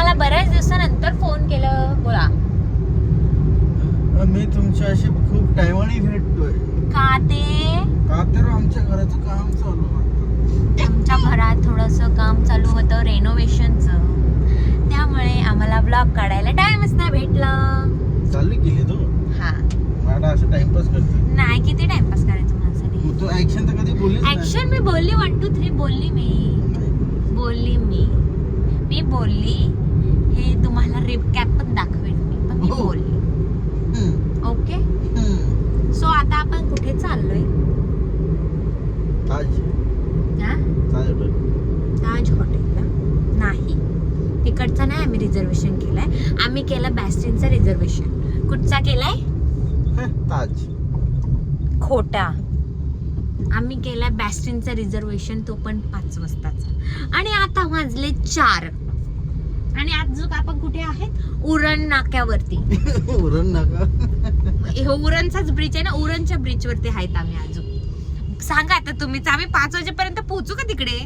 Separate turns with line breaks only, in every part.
मला बऱ्याच दिवसानंतर फोन केलं. बोला.
मी तुमच्याशी खूप टायमाने भेटतोय.
का ते?
का तर आमच्या घराचं काम चालू आहे.
आमच्या घरात थोडंसं काम चालू होतं रेनोव्हेशनचं, त्यामुळे आम्हाला ब्लॉग काढायला टाइमच नाही भेटला.
चालू केली तू?
हा.
मला असं टाइमपास करते.
नाही, किती टाइमपास करायचं माझ्यासाठी.
तू ऍक्शन तर कधी बोललीस नाही.
ऍक्शन मी बोलली 1 2 3 बोलली मी बोलली. हे तुम्हाला रिकॅप पण दाखवेन मी, पण मी
हो.
बोलली. ओके. सो आता आपण कुठे चाललोय?
ताज
हा?
हॉटेल.
ताज हॉटेलला नाही, तिकडचं नाही आम्ही रिझर्वेशन केलंय. आम्ही केलं बॅस्टिनचं रिझर्वेशन. कुठचा केलाय?
ताज.
खोटा. आम्ही केलाय बॅस्टिनचं रिझर्वेशन, तो पण 5 वाजताचा. आणि आता वाजले 4. आणि आज आपण कुठे आहेत? उरण नाक्यावरती.
उरण नाका.
उरणचाच ब्रिज आहे ना, उरणच्या ब्रिज वरती आहेत आम्ही अजून. सांगा आता तुम्हीच, आम्ही 5 वाजेपर्यंत पोहोचू का तिकडे?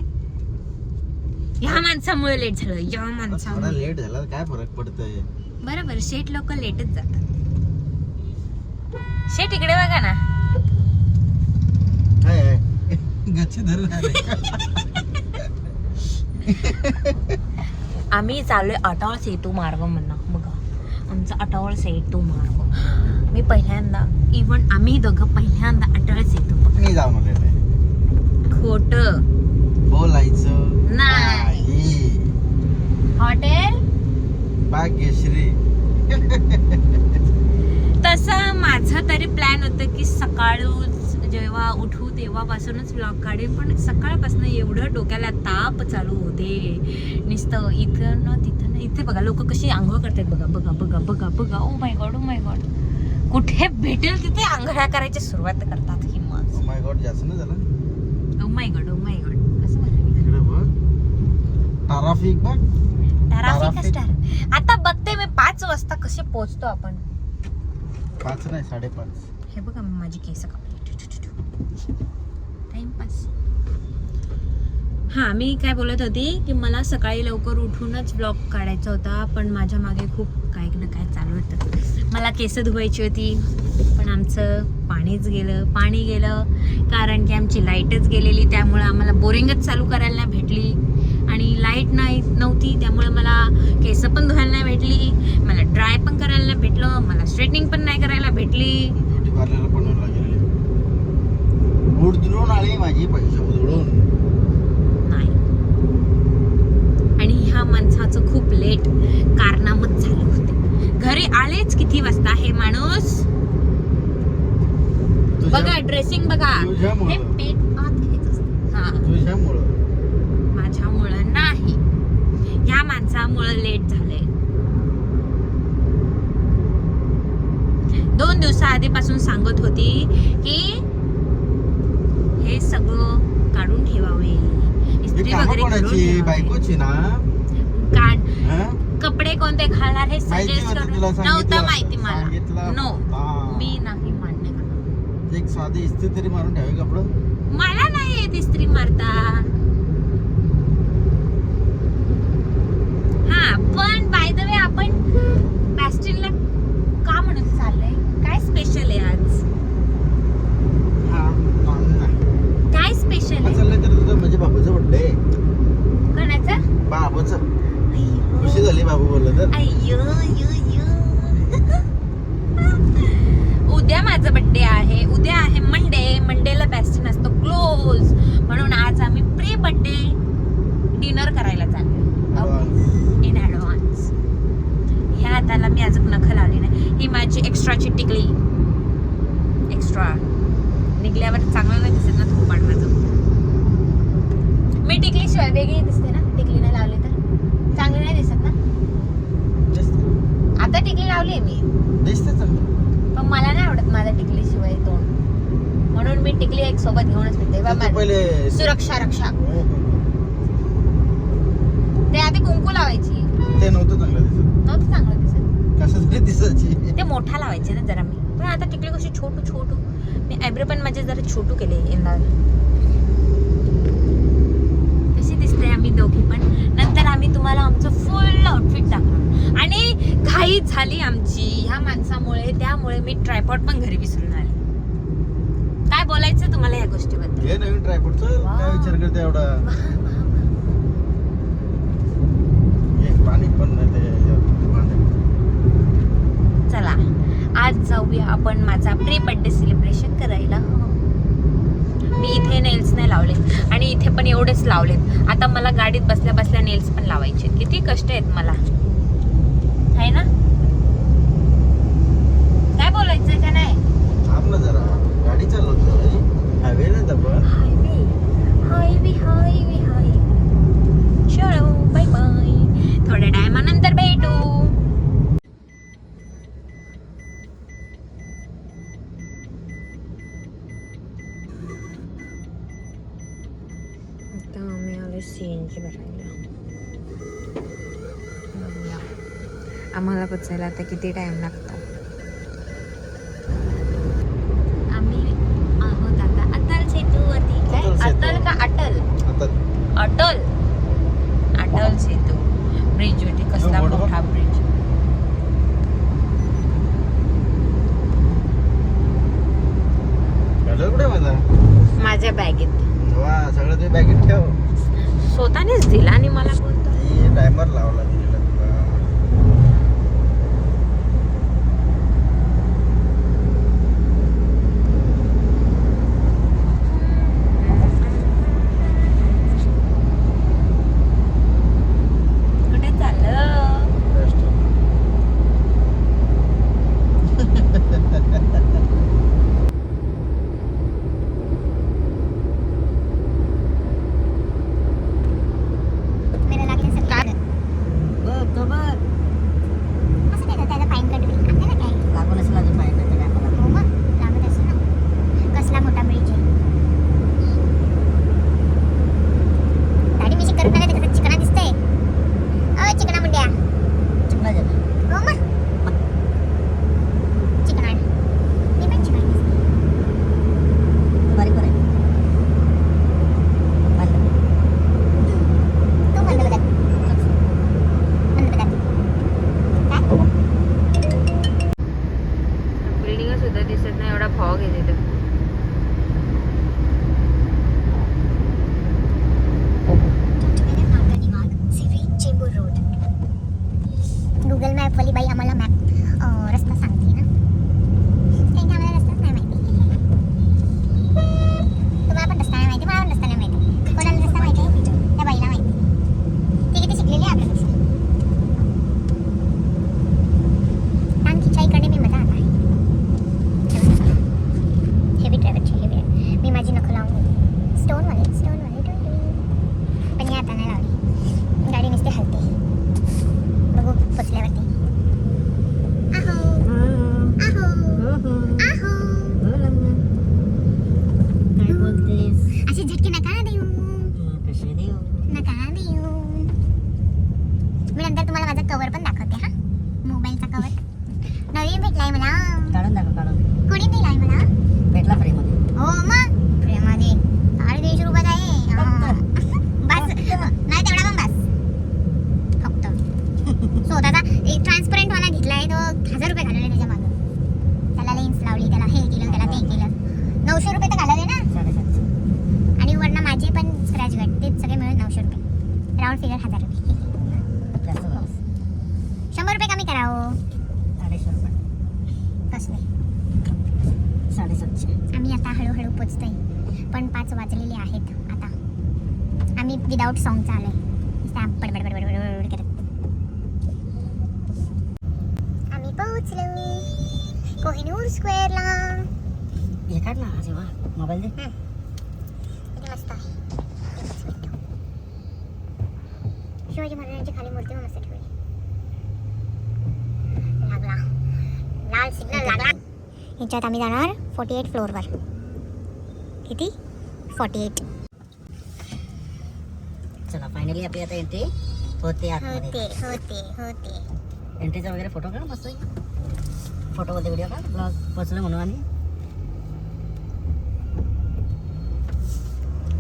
ह्या माणसामुळे लेट झालं. या माणसामुळे
लेट झाला काय फरक पडतोय?
बरोबर, शेट लोक लेटच जातात. शेट इकडे बघा ना.
गच्ची धरून
आम्ही चाललोय अटळ सेतू मार्ग म्हणणं. बघा आमचा अटळ सेतू मार्ग. मी पहिल्यांदा, इव्हन आम्ही दोघं पहिल्यांदा अटळ सेतू.
मी जाऊन आलेलो.
खोट
बोलायचं
नाही. हॉटेल
भाग्यश्री.
तसं माझं तरी प्लॅन होतं की सकाळूच जेव्हा उठू तेव्हापासूनच व्लॉग काढेन, पण सकाळपासून एवढं डोक्याला ताप चालू होते नुसतं. इथं ना तिथं ना. इथे बघा लोक कशी आंघोळ करतात. बघा बघा बघा बघा बघा. Oh my God, oh my God. कुठे भेटेल तिथे आंघोळ्या करायची सुरुवात करतात ही मग.
ओ माय गॉड, जास्त नाही झालं?
Oh my God, oh my God असं म्हणलं.
इकडे बघ, ट्रॅफिक बघ.
ट्रॅफिक. आता बघते मी 5 वाजता कसे पोहोचतो आपण.
5 नाही 5:30.
हे बघा माझी केस कापली. टाइमपास. हा, मी काय बोलत होती की मला सकाळी लवकर उठूनच ब्लॉग काढायचा होता, पण माझ्या मागे खूप काय ना काय चालू होतं. मला केस धुवायची होती, पण आमचं पाणी गेलं कारण की आमची लाईटच गेलेली. त्यामुळे आम्हाला बोरिंगच चालू करायला नाही भेटली, आणि लाईट नव्हती त्यामुळे मला केस पण धुवायला नाही भेटली, मला ड्राय पण करायला नाही भेटलं, मला स्ट्रेटनिंग पण नाही करायला भेटली.
ब्युटी पार्लरला पण लागेल. उडून आली माझी पैसे उधळून.
नाही. आणि ह्या माणसाचं खूप लेट कारनामत झाले होते. घरी आलेच किती वाजता हे माणूस. बघा ड्रेसिंग बघा. हे पेट आत घ्यायचं असतं. हा,
तुझ्यामुळं.
माझ्यामुळं नाही, ह्या माणसामुळं लेट झालंय. 2 दिवसाआधीपासून सांगत होती की हे सगळं काढून ठेवावे, इस्त्री वगैरे करून ठेवावे.
बायकोची ना.
कपडे कोणते घालणार हे सजेस्ट करून नव्हतं माहिती मला. नो, मी नाही मान्य करणार.
एक साधी इस्त्री तरी मारून ठेवावे कपडे.
मला नाही येत इस्त्री मारता. हा, पण बाय द वे आपण बॅस्टिनला का म्हणून चाललंय? काय स्पेशल आहे आज? काय स्पेशल आहे?
चाललंय तर तुझं म्हणजे बाबूचा बर्थडे.
कोणाचा?
बाबूचा. खुशी झाली बाबू बोलला तर.
अय्यो. उद्या माझा बर्थडे आहे. उद्या आहे मंडेला बॅस्टिन असतो क्लोज, म्हणून आज आम्ही प्री बर्थडे डिनर करायला चाललो इन ॲडव्हान्स. ह्या हाताला मी अजून नख लावली नाही. ही माझी एक्स्ट्राची टिकली. एक्स्ट्रा निघल्यावर चांगलं नाही दिसत ना खूप माझं. मी टिकली शिवाय वेगळी दिसते ना, टिकली नाही लावली तर चांगली नाही दिसत ना. आता टिकली लावली मी,
दिसते चांगलं,
पण मला नाही आवडत माझ्या टिकली शिवाय तोंड, म्हणून मी टिकली एक सोबत घेऊनच फिरते.
पहिले
सुरक्षा रक्षा. ते आधी कुंकू लावायची,
ते नव्हतं चांगलं
दिसत.
कसं दिसायची.
ते मोठा लावायचे ना जरा मी, पण आता टिकली कशी छोटू. मी आयब्रो पण माझे जरा छोटू केले यंदा. कशी दिसते आम्ही दोघी पण. नंतर आम्ही तुम्हाला आमचं फुल आउटफिट झाली आमची ह्या माणसामुळे, त्यामुळे मी ट्रायपॉड पण घरी विसरून आले. काय बोलायचं तुम्हाला या गोष्टीबद्दल?
हे नवीन ट्रायपॉडचं काय विचार करते एवढा? हे पाणी पण नाही ते
चला आज जाऊया आपण माझा प्री बर्थडे सेलिब्रेशन करायला. मी इथे नेल्स नाही लावले आणि इथे पण एवढेच लावलेत. आता मला गाडीत बसल्या बसल्या नेल्स पण लावायचे. किती कष्ट आहेत मला, आहे ना? काय बोलायचं का नाही?
थांब ना जरा, गाडी चालवतो. हायवे नाही दाबा.
Highway highway highway highway. चलो बाय बाय, थोड्या टायमानंतर भेटू. आता आम्ही आलो सीएनजी भरायला. बघूया आम्हाला पोचायला आता किती टाइम लागतो. आम्ही आहोत आता अटल सेतूवरती. काय अटल का अटल? अटल अटल सेतू ब्रिज होती. कसला मोठा ब्रिज.
कुठे माझा?
माझ्या बॅगेत.
वा, सगळं ते बॅगेत ठेव.
स्वतःनेच दिला आणि मला बोलतो
टायमर लावला दिलेला तुला.
कुठे चाललं?
गुगल मॅप वाली बाई आम्हाला मॅप रस्ता सांगते ना. त्यांनी आम्हाला रस्ताच नाही माहिती. तुम्हाला पण रस्ता नाही माहिती, मला पण रस्ता नाही माहिती. कोणाला रस्ता माहिती आहे? त्या बाईला माहिती. ती किती शिकलेली आहे आपल्यापेक्षा. टांग खिचाईकडे मी मजा आता आहे. हेवी ड्रायव्हरची हेवी आहे. मी माझी नखं लावून स्टोनवाले पण ही आता नाही लावली. गाडी नुसते हलते. बघू पोचल्यावरती. असे झटके नका ना देऊ. नका ना देऊ. मी नंतर तुम्हाला माझा कवर पण दाखवते. हा, मोबाईलचा कवर नवीन भेटलाय मला.
काढून दाखव. काढून
कोणी दिलाय मला?
भेटला फ्री मध्ये.
हो मग फ्रीमध्ये. 250 रुपयात आहे. बस नाही तेवढा पण बस. फक्त स्वतःचा एक ट्रान्सपरंट वाला घेतलाय तो 1000 रुपये घालवले त्याच्या मागं. त्याला लेन्स लावली, त्याला हे केलं, त्याला ते केलं. 900 रुपये तर घालवले ना.
750.
आणि वरनं माझे पण स्क्रॅच गार्ड ते सगळे मिळून 900 रुपये. राऊंड फिगर 1000 रुपये.
जास्त झालं.
100 रुपये कमी करावं.
250 रुपये.
कसले?
750.
आम्ही आता हळूहळू पोचतोय. पण 5 वाजलेले आहेत आता. आम्ही विदाऊट सॉंगचा आलोय. बडबड करत आम्ही पोहोचलो कोहिनूर स्क्वेअरला.
हे काढ ना जेव्हा मोबाईल दे.
किती मस्त आहे. शिवाजी महाराजांची खाली मूर्ती पण मस्त ठेवली. लागला लाल सिग्नल लागला. ह्याच्यात आम्ही जाणार 48 फ्लोअरवर. किती? 48.
चला फायनली आपली आता एंट्री होते आतमध्ये.
होते
एंट्रीचा वगैरे फोटो काढ मस्त. फोटो बोलते व्हिडिओ काढ. ब्लॉग पोचलो म्हणून आम्ही.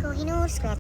Kohinoor square.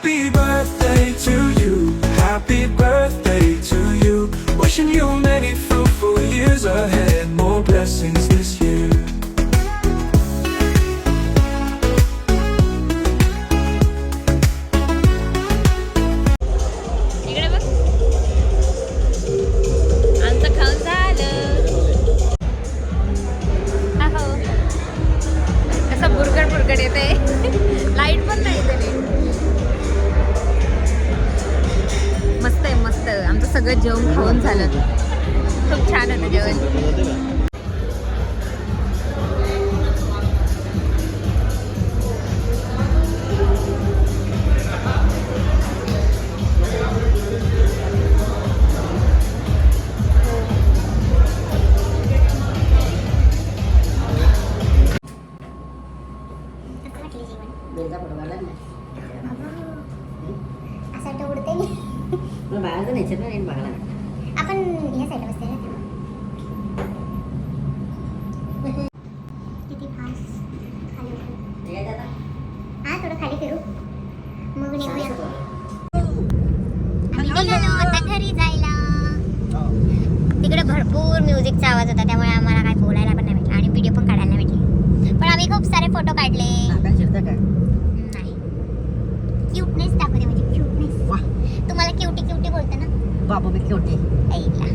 Happy birthday to you. Happy birthday to you. Wishing you many fruitful years ahead. More blessings this year.
इकडे बघ, आमचं खाऊन झालं. अहो, कसं बुरकट येते. लाईट पण नाही तरी. मस्त आहे, मस्त. आमचं सगळं जेवण खाऊन झालं. खूप छान होतं जेवण.
बेलचा फोटो काढला ना
असं वाटतं उडते नाही.
मग बाहेरचं न्यायचं ना रेन बघायला.
आपण ह्या साईडला बसते ना. किती फास्ट खाली उतरू.
हे काय आता?
हा थोडं खाली फिरू मग निघूया. आम्ही निघालो आता घरी जायला. तिकडे भरपूर म्युझिकचा आवाज होता त्यामुळे आम्हाला काय बोलायला पण नाही भेटलं आणि व्हिडिओ पण काढायला नाही भेटले. पण आम्ही खूप सारे फोटो काढले.
नाकाला शिरतं काय?
नाही क्यूटनेस दाखवते म्हणजे क्यूटनेस.
वाह.
तुम्हाला क्यूटी क्यूटी बोलते ना.
बाबू मी क्यूटी.
ऐकला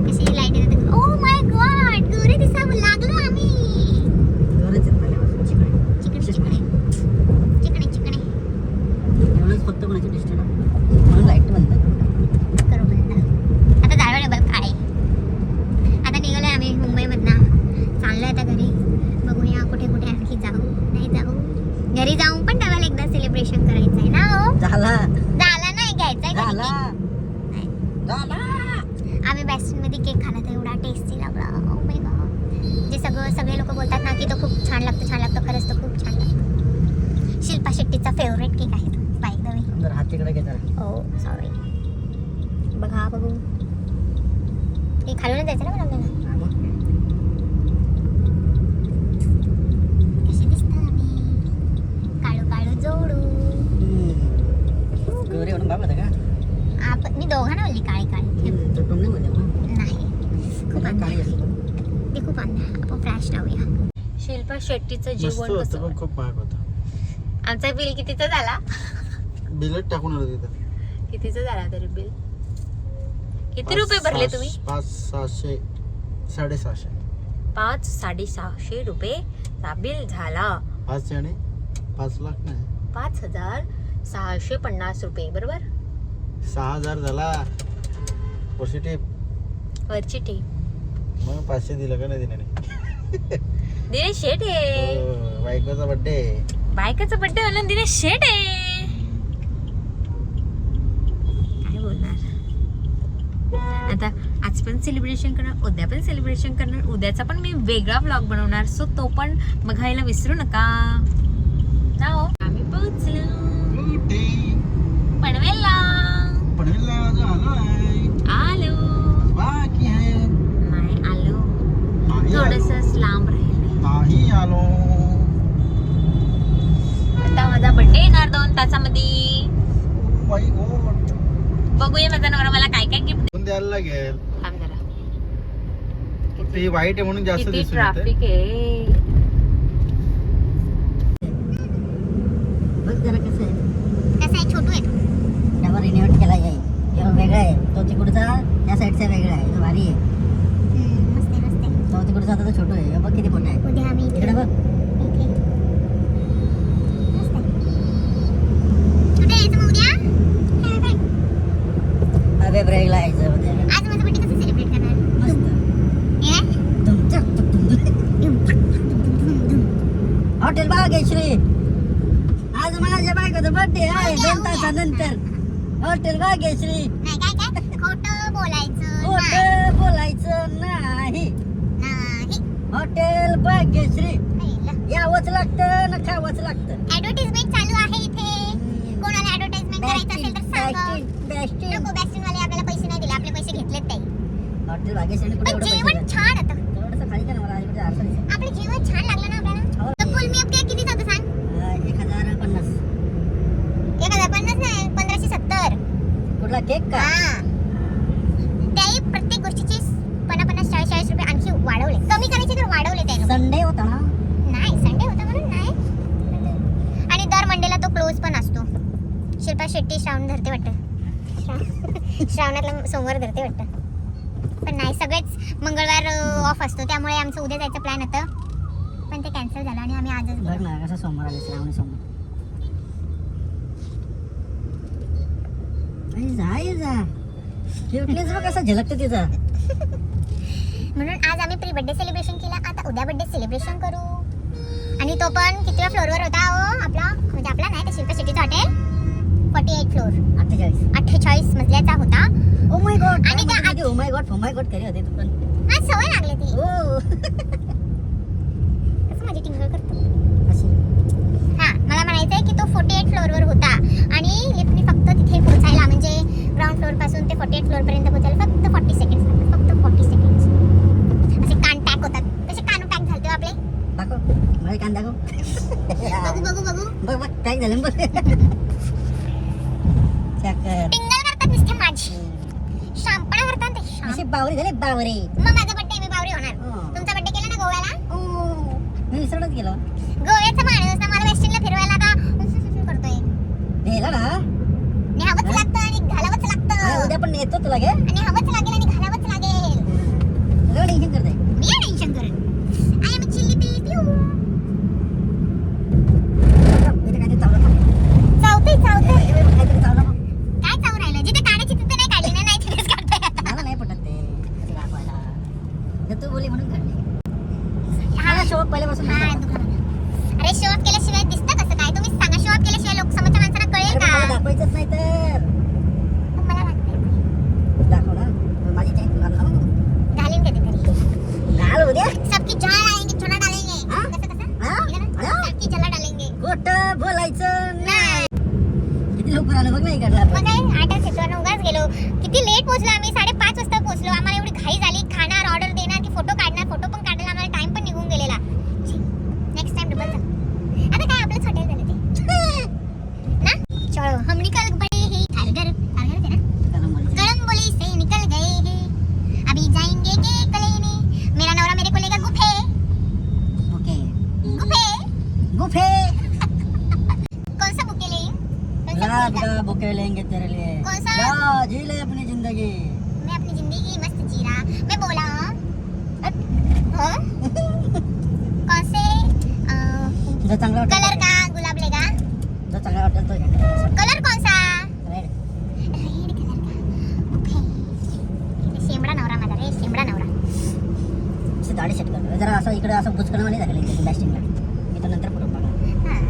कशी लाईट येते. ओ माय गॉड गोरे दिसावं लागलो आम्ही.
गरज येत पहिल्यापासून चिकणे.
चिकणे चिकणे चिकणे चिकणे
एवढंच फक्त कोणाची डिस्टर्ब म्हणून लाईट बंद
करू म्हणता. आता जायला बघ काय. आता निघालोय आम्ही मुंबईमधनं. चाललोय आता घरी. बघूया कुठे कुठे आणखी जाऊ नाही जाऊ. घरी जाऊन पण डबल एकदा सेलिब्रेशन करायचं आहे ना. हो
झाला
झाला नाही घ्यायचा
झाला
आहे.
झाला.
आम्ही बेस्टमध्ये केक खाला तर एवढा टेस्टी लागला. Oh my God. जे सगळे लोक बोलतात ना की तो खूप छान लागतो खरंच तो खूप छान लागतो. शिल्पा शेट्टीचा फेवरेट केक आहे तो बाय द वे.
जर हात तिकडे घेतात.
ओ सॉरी. बघा बघू हे खालूनच द्यायचं ना पण आपल्याला. कशी दिसतात आम्ही काळू काळू जोडू.
गौरी म्हणून बाबा का?
मी दोघांना बोलली काळी काळी.
तो टोमण्यामध्ये मग
नाही खूप अंधार.
काळी असतो.
ते खूप अंधार. आपण फ्लॅश लावूया.
शिल्पा शेट्टीचं
मस्त
जेवण
होतं
कसं
पण खूप महाग होतं.
आमचा बिल कितीचा झाला?
बिलच टाकून आलं तिथं.
कितीचा झाला तरी बिल? किती रुपये भरले तुम्ही?
500 650.
500-650 रुपये चा बिल झाला.
5 आणि 5 लाख नाही
5,650 रुपये बरोबर.
6000 झाला. वर्षी टेप
वरची टेप
मग 500 दिलं का नाही दिलं.
दिनेश शेट आहे.
बायकोचा बर्थडे.
बायकाचा बर्थडे म्हणून दिनेश शेट आहे. काय बोलणार आता. आज पण सेलिब्रेशन करणार, उद्या पण सेलिब्रेशन करणार. उद्याचा पण मी वेगळा व्लॉग बनवणार. सो तो पण बघायला विसरू नका. जाओ आम्ही पोहोचलो पनवेलला.
पनवेलला झालोय.
आलो
बाकी आहे.
नाही आलो.
नाही आलो.
थोडस लांब राहिलं.
नाही आलो.
आता माझा बर्थडे येणार 2 तासामध्ये.
बाई गॉड.
बघूया माझा नवरा मला काय काय गिफ्ट
द्यायला लागेल.
थांब जरा.
ते वाईट आहे म्हणून जास्त
किती
दिसून येते.
ट्रॅफिक आहे.
बघ जरा कसं आहे.
कसं आहे छोटू आहे तो.
डबा रिन्युएट केला आहे. किंवा वेगळा आहे तो तिकडचा त्या साईडचा वेगळा आहे. तो भारी आहे.
मस्त आहे मस्त आहे.
तो तिकडचा आता तो छोटो आहे. हे बघ किती मोठा आहे.
उद्या आम्ही
इकडे बघ.
इथे मस्त आहे. कुठे यायचं मग उद्या?
अबे ब्रेकला यायचं होतं.
आज माझा बर्थडे कसं सेलिब्रेट करणार?
मस्त.
हे?
हॉटेल भाग्यश्री. आज माझ्या बायकोचा बर्थडे आहे 2 तासानंतर. हॉटेल भाग्यश्री.
नाही काय खोटं बोलायचं
खोटं बोलायचं नाही.
नाही.
हॉटेल भाग्यश्री.
पहिलं.
यावंच लागतं ना खावंच लागतं.
ऍडव्हर्टाइजमेंट चालू आहे इथे. कोणाला ऍडव्हर्टाइजमेंट करायचं असेल तर सांगा. नको बॅस्टिनवाले आपल्याला पैसे नाही दिले. आपले पैसे घेतलेत ताई.
हॉटेल भाग्यश्री कुठे
पण
एवढं पैसे
जेवण
द्या?
छान होतं.
थोडंसं खाली का ना मला अलीकडे आरसा दिसेल.
आपलं जेवण छान लागलं ना आपल्याला. तर फुल मी केक किती होतं सांग?
1050. वाला केक का
हा त्याही प्रत्येक गोष्टीचे 50-40 रुपये आणखी वाढवले, कमी करायचे तर वाढवले त्याने.
संडे होता ना.
नाही संडे होता म्हणून नाही. आणि दर मंडेला तो क्लोज पण असतो. शिल्पा शेट्टी श्रावण धरते वाटतं. श्रावणातला सोमवार धरते वाटतं. पण नाही सगळेच मंगळवार ऑफ असतो, त्यामुळे आमचं उद्या जायचं प्लॅन होतं पण ते कॅन्सल झालं आणि आम्ही आजच
बघ
गेलो.
ना कसं सोमवार आले, श्रावणी सोमवार. जा क्यूटनेस बघ कसं झलकतं तिचा.
म्हणून आज आम्ही प्री बर्थडे सेलिब्रेशन केला. आता उद्या बर्थडे सेलिब्रेशन करू. आणि तो पण कितव्या फ्लोअरवर होता हो आपला, म्हणजे आपला नाही, ते शिल्पा शेट्टीचं हॉटेल 48 फ्लोअर 48 मजल्याचा होता.
Oh my God.
आणि त्या
ओ माय गॉड करे होते तू पण.
आज सवय लागली ती.
ओ
कसं माझी टिंगल करतो. हा मला म्हणायचंय की तो 48 फ्लोअरवर होता आणि लिफ्टनी फक्त तिथे पोहोचायला, म्हणजे ग्राउंड फ्लोअर पासून ते 48 फ्लोअर पर्यंत पोहोचायला फक्त 40 सेकंड्स लागतात. फक्त 40 सेकंड्स. असे कान पॅक होतात. तसे कान पॅक झालते आपले.
दाखव माझे कान दाखव.
बघू
बघ पॅक झालं बघ.
टिंगल करतात नुसते माझी. शांपणा करतात ते शांप.
अशी बावरी झाले बावरी.
मग माझा बर्थडे मी बावरी होणार.
हो.
तुमचा बर्थडे केला ना गोव्याला.
मी विसरत गेलो.
गोव्याचा माणूस ना मला वेस्टर्नला फिरवायला का करतोय.
नेला ना.
न्यावंच लागतं आणि घालावंच लागतं.
उद्या पण नेतो तुला घे.
आणि हवंच लागेल आणि घालावंच लागेल.
टेन्शन करते.
मी टेन्शन करत. आय एम चिल्ली पिल्ली पिऊ.
इथे काहीतरी चावलं का?
चावतंय
काहीतरी चावलं का?
काय चावू राहिलं? जिथे काढायची तिथे नाही काढली ना, नाही तिथेच काढतोय आता.
मला नाही पटत ते असं दाखवायला. जर तू बोली म्हणून काढली.
हा,
मला शौक पहिल्यापासून
हा,
नव्हता.
दुखा मला. अरे शो ऑफ केल्याशिवाय दिसतं कसं काय? तुम्ही सांगा शो ऑफ केल्याशिवाय लोक समोरच्या माणसाला कळेल
अरे पण मला
का?
दाखवायचंच नाही तर.
पण मला वाटतंय
दाखव ना. माझी चैन तुला घाल.
घालीन कधीतरी.
घाल उद्या.
सबकी जान आएंगे छोला डालेंगे.
हा?
कसं कसं?
हा?
लिहिलं ना?
हा?
सबकी जला डालेंगे.
खोटं बोलायचं
नाही.
किती लवकर आलं बघ ना इकडला.
मग काय 8 सेक्टरनं उगाच गेलो. किती लेट पोहोचलो आम्ही. 5:30 वाजता पोहोचलो. आम्हाला एवढी घाई झाली. खाणार, ऑर्डर देणार की फोटो काढणार. फोटो पण काढायला आम्हाला टाइम पण निघून गेलेला. नेक्स्ट टाइम डबल जा. आता काय आपलंच हॉटेल झालं ते ना. चलो हम निकल पड़े हैं घर थे ना. कलंबोली से निकल गए हैं. अभी जाएंगे केक लेने. मेरा नवरा मेरे को लेगा गुफे.
ओके.
गुफे.
गुफे.
कौन सा बुके लें? कौन सा
लाख
बुके?
का बुके लेंगे तेरे लिए.
कौन सा?
जा जी ले अपनी जिंदगी.
मैं अपनी जिंदगी मस्त जी रहा. मैं बोला हाँ? कौन से
जो चांगला
कलर
वाटेल
का गुलाब लेगा?
जो चांगला वाटेल तो घ्या.
कलर कौन सा?
रेड.
रेड कलर का. ओके. शेंबडा नवरा माझा रे, शेंबडा नवरा.
अशी दाढी सेट कर. जरा असं इकडे असं बुचकणं वाणी झालेलं आहे बॅस्टिंगला. मी तर नंतर फोटो बघा.
हां.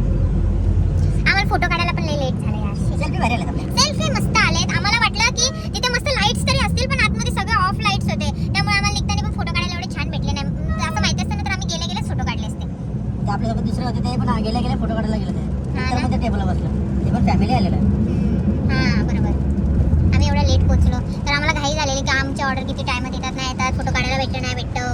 आम्हाला फोटो काढायला पण लय लेट झालं यार.
सेल्फी भारी आले आपल्या.
सेल्फी मस्त आलेत. आम्हाला वाटलं की तिथे मस्त लाईट्स तरी असतील, पण आतमध्ये सगळे ऑफ लाईट्स होते. त्यामुळे आम्हाला निघताना पण फोटो काढायला एवढे छान भेटले नाही. असं माहिती असतं ना तर आम्ही गेले फोटो काढले असते.
ते आपल्यासोबत दुसरे होते ते पण गेल्या गेल्या फोटो काढायला गेले होते.
हा
तर
ना?
मग ते टेबलला बसलं. ते पण फॅमिली आलेलं.
हां बरोबर. आम्ही एवढा लेट पोहोचलो तर आम्हाला घाई झालेली की आमची ऑर्डर किती टाइमात येतात नाही येतात, फोटो काढायला भेटतं नाही भेटतं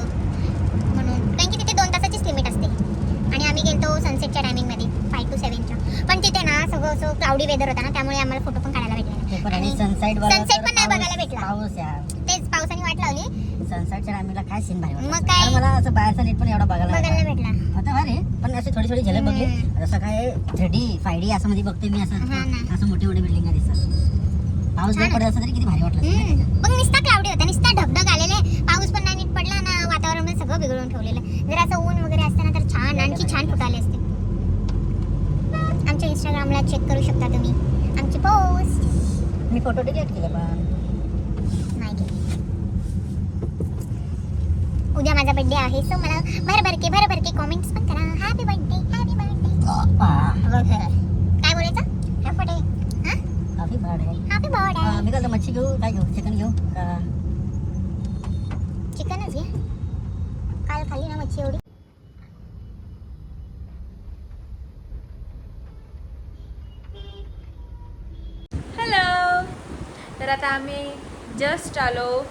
म्हणून. कारण की तिथे 2 तासाचीच लिमिट असते आणि आम्ही गेलतो सनसेटच्या टायमिंगमध्ये 5 to 7च्या. पण तिथे ना सगळं असं क्लाउडी वेदर होता ना, त्यामुळे आम्हाला फोटो पण काढायला भेटले
ते पण
नाही.
आणि सनसेट
सनसेट पण नाही बघायला भेटला.
पाऊस यार.
तेच पावसाने वाट लावली.
सनसेटच्या टायमिंगला काय सीन भारी वाटलं.
मग काय?
आणि मला असं बाहेरचा नीट पण एवढा बघायला
बघायला
भेटला.
भेटला.
आता भारी पण अशी थोडी थोडी झलक बघली. जसं काय 3D 5D असं मध्ये बघते मी. असं
हा ना.
असं मोठे मोठे बिल्डिंग दिसतात. पाऊस जर पडत असं तरी किती भारी वाटलं असतं नाही का?
मग नुसता क्लाउडी होता, नुसता ढगढग आलेले. पाऊस पण नाही नीट पडला ना, वातावरण पण सगळं बिघडून ठेवलेलं. जर असं ऊन वगैरे असतं ना तर छान आणखी छान फोटो आले असते. आमच्या इंस्टाग्रामला चेक करू शकता तुम्ही आमची पोस्ट.
मी फोटो डिलीट केले पण
नाही केली. उद्या माझा बर्थडे आहे, सो मला भरभर के कमेंट्स पण करा. Happy birthday, happy birthday. काय बोलायचं? Happy birthday. हां
हॅपी बर्थडे.
Happy birthday.
मी कसं मच्छी घेऊ काय घेऊ चिकन घेऊ का
चिकनच घे. काल खाल्ली ना मच्छी एवढी.
हॅलो. तर आता आम्ही जस्ट आलो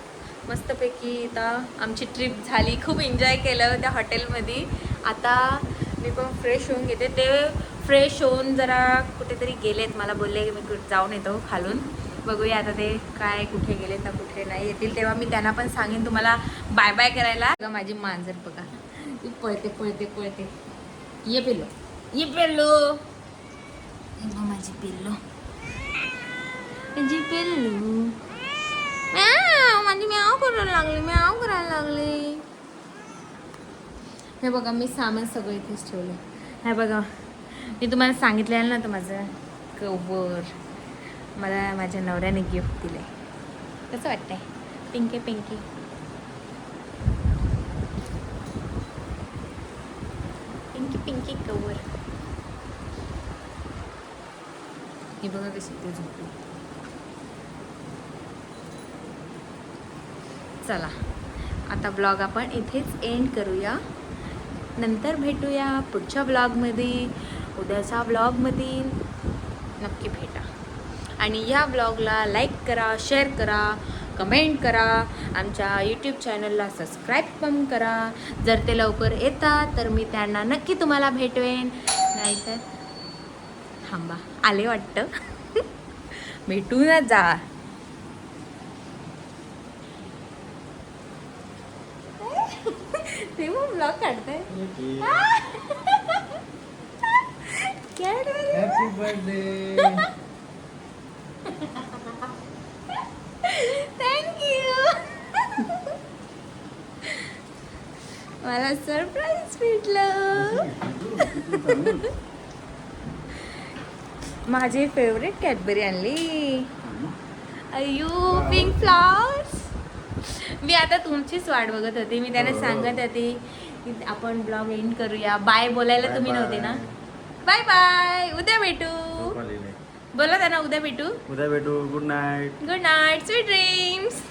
मस्तपैकी. आता आमची ट्रिप झाली, खूप एन्जॉय केलं त्या हॉटेलमध्ये. आता मी पण फ्रेश होऊन घेते. ते फ्रेश होऊन जरा कुठेतरी गेलेत, मला बोलले की मी जाऊन येतो खालून. बघूया आता ते काय कुठे गेले तर कुठे नाही. येतील तेव्हा मी त्यांना पण सांगेन तुम्हाला बाय बाय करायला. बघा माझी मांजर बघा, ती पळते पळते पळते. ये पिल्लो, ये पिल्लो, माझी पिल्लो, माझी पिल्लू. माझी म्याव करायला लागली, म्याव करायला लागली. हे बघा मी सामान सगळं इथेच ठेवलं. हे बघा मी तुम्हाला सांगितलेलं ना, तर माझं कवर मला माझ्या नवऱ्याने गिफ्ट दिलं आहे. कसं वाटतंय? पिंकी पिंकी पिंकी पिंकी कवर. हे बघा कशी ते झोपली. चला आता ब्लॉग आपण इथेच एंड करूया. नंतर भेटूया पुढच्या ब्लॉगमध्ये. उद्याच्या ब्लॉगमध्ये नक्की भेटा. आणि या ब्लॉगला लाईक करा, शेअर करा, कमेंट करा. आमच्या यूट्यूब चॅनलला सबस्क्राईब पण करा. जर ते लवकर येतात तर मी त्यांना नक्की तुम्हाला भेटवेन. नाहीतर थांबा, आले वाटतं. भेटू ना जा. ते मग ब्लॉग काढताय.
Happy birthday.
थँक्यू. मला सरप्राईज भेटलं. माझी फेवरेट कॅडबरी आणली. अय्यो पिंक फ्लॉवर्स. मी आता तुमचीच वाट बघत होते. मी त्यांना सांगत होते की आपण ब्लॉग एंड करूया. बाय बोलायला तुम्ही नव्हते ना. बाय बाय, उद्या भेटू. बोला त्यांना उद्या भेटू.
उद्या भेटू. Good night.
Good night, sweet dreams.